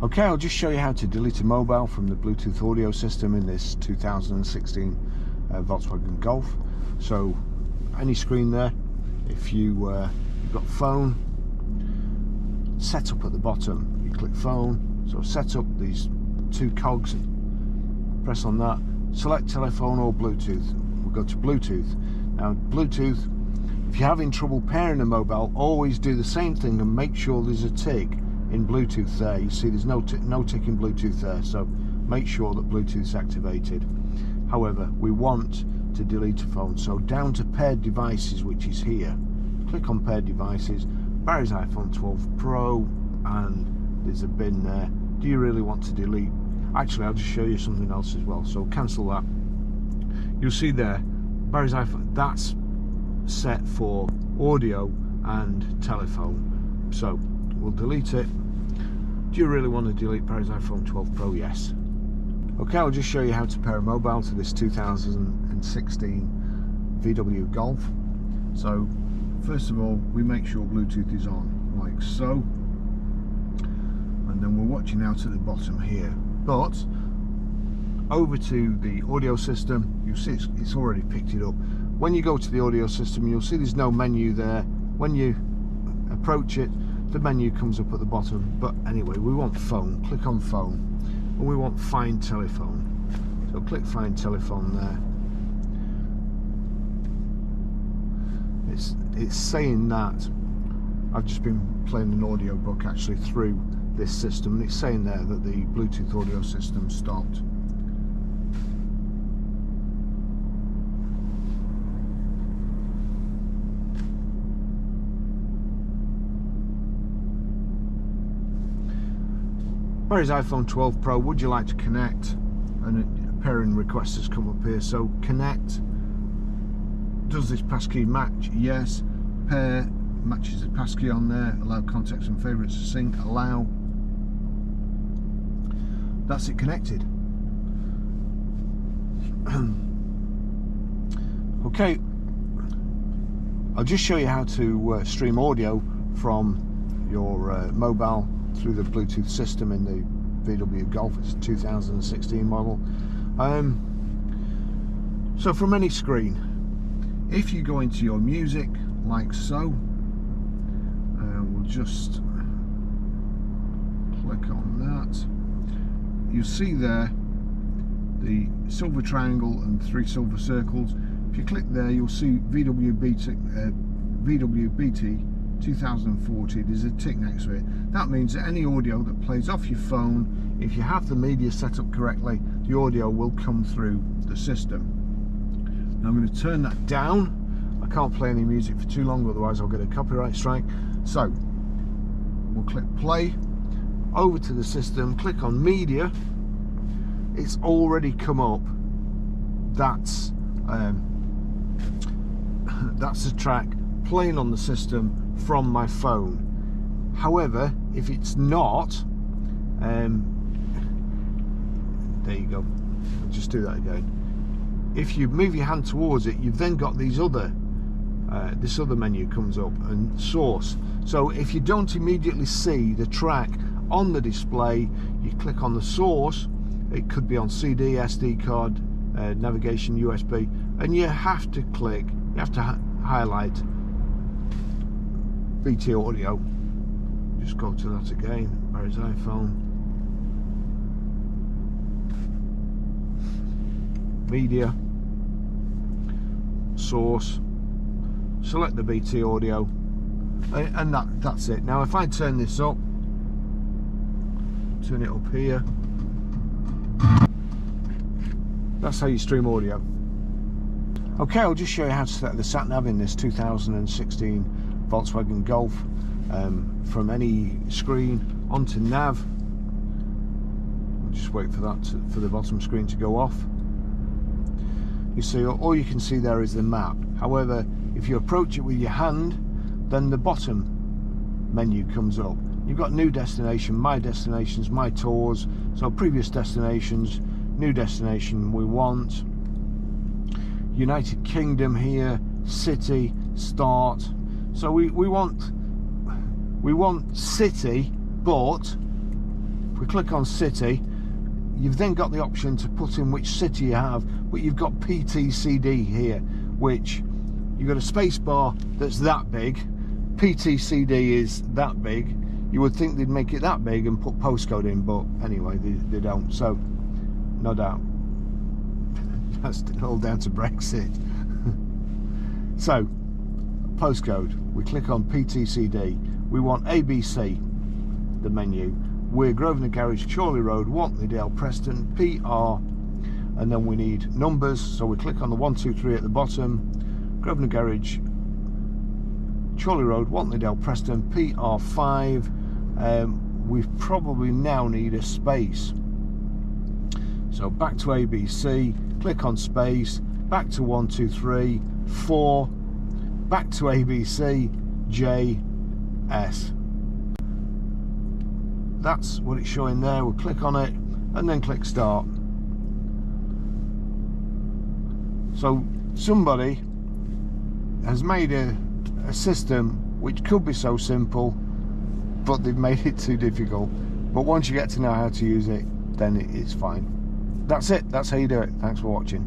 Okay, I'll just show you how to delete a mobile from the Bluetooth audio system in this 2016 Volkswagen Golf. So any screen there, if you've got phone, set up at the bottom, you click phone, so set up these two cogs, press on that, select telephone or Bluetooth. We'll go to Bluetooth. Now Bluetooth, if you're having trouble pairing a mobile, always do the same thing and make sure there's a tick in Bluetooth there. You see there's no tick in Bluetooth there, so make sure that Bluetooth's activated. However, we want to delete a phone, so down to paired devices, which is here, click on paired devices, Barry's iPhone 12 Pro, and there's a bin there. Do you really want to delete? Actually, I'll just show you something else as well, so cancel that. You'll see there Barry's iPhone, that's set for audio and telephone, so we'll delete it. Do you really want to delete Barry's iPhone 12 Pro? Yes. Okay, I'll just show you how to pair a mobile to this 2016 VW Golf. So first of all, we make sure Bluetooth is on, like so, and then we're watching out at the bottom here. But over to the audio system, you'll see it's already picked it up. When you go to the audio system, you'll see there's no menu there. When you approach it, the menu comes up at the bottom. But anyway, we want phone, click on phone, and we want find telephone, so click find telephone there. It's saying that I've just been playing an audio book actually through this system, and it's saying there that the Bluetooth audio system stopped. Barry's iPhone 12 Pro, would you like to connect? And a pairing request has come up here, so connect. Does this passkey match? Yes. Pair matches the passkey on there. Allow contacts and favourites to sync. Allow. That's it connected. Okay, I'll just show you how to stream audio from your mobile through the Bluetooth system in the VW Golf. It's a 2016 model. So from any screen, if you go into your music like so, we'll just click on that. You see there the silver triangle and 3 silver circles. If you click there, you'll see VW BT 2040, there's a tick next to it. That means that any audio that plays off your phone, if you have the media set up correctly, the audio will come through the system. Now I'm going to turn that down. I can't play any music for too long, otherwise I'll get a copyright strike. So we'll click play, over to the system, click on media. It's already come up. That's the track playing on the system from my phone. However, if it's not, there you go, I'll just do that again. If you move your hand towards it, you've then got these other this other menu comes up, and source. So if you don't immediately see the track on the display, you click on the source. It could be on CD, SD card, navigation, USB, and you have to click, you have to highlight BT audio. Just go to that again, Barry's iPhone, media, source, select the BT audio, and that's it. Now if I turn this up, turn it up here, that's how you stream audio. Okay, I'll just show you how to set the sat nav in this 2016 Volkswagen Golf, from any screen onto nav. We'll just wait for that for the bottom screen to go off. You see, all you can see there is the map. However, if you approach it with your hand, then the bottom menu comes up. You've got new destination, my destinations, my tours, so previous destinations, new destination we want, United Kingdom here, city, start. So we want city, but we click on city, you've then got the option to put in which city you have, but you've got PTCD here, which you've got a space bar that's that big. PTCD is that big. You would think they'd make it that big and put postcode in, but anyway, they don't. So no doubt that's all down to Brexit. So postcode, we click on PTCD. We want ABC, the menu. We're Grosvenor Garage, Chorley Road, Wantleydale, Preston, PR, and then we need numbers, so we click on the 1, 2, 3 at the bottom. Grosvenor Garage, Chorley Road, Wantleydale, Preston, PR5. We probably now need a space, so back to ABC, click on space, back to 1, 2, 3, 4, back to ABC, J, S. That's what it's showing there. We'll click on it and then click start. So somebody has made a system which could be so simple, but they've made it too difficult. But once you get to know how to use it, then it's fine. That's it. That's how you do it. Thanks for watching.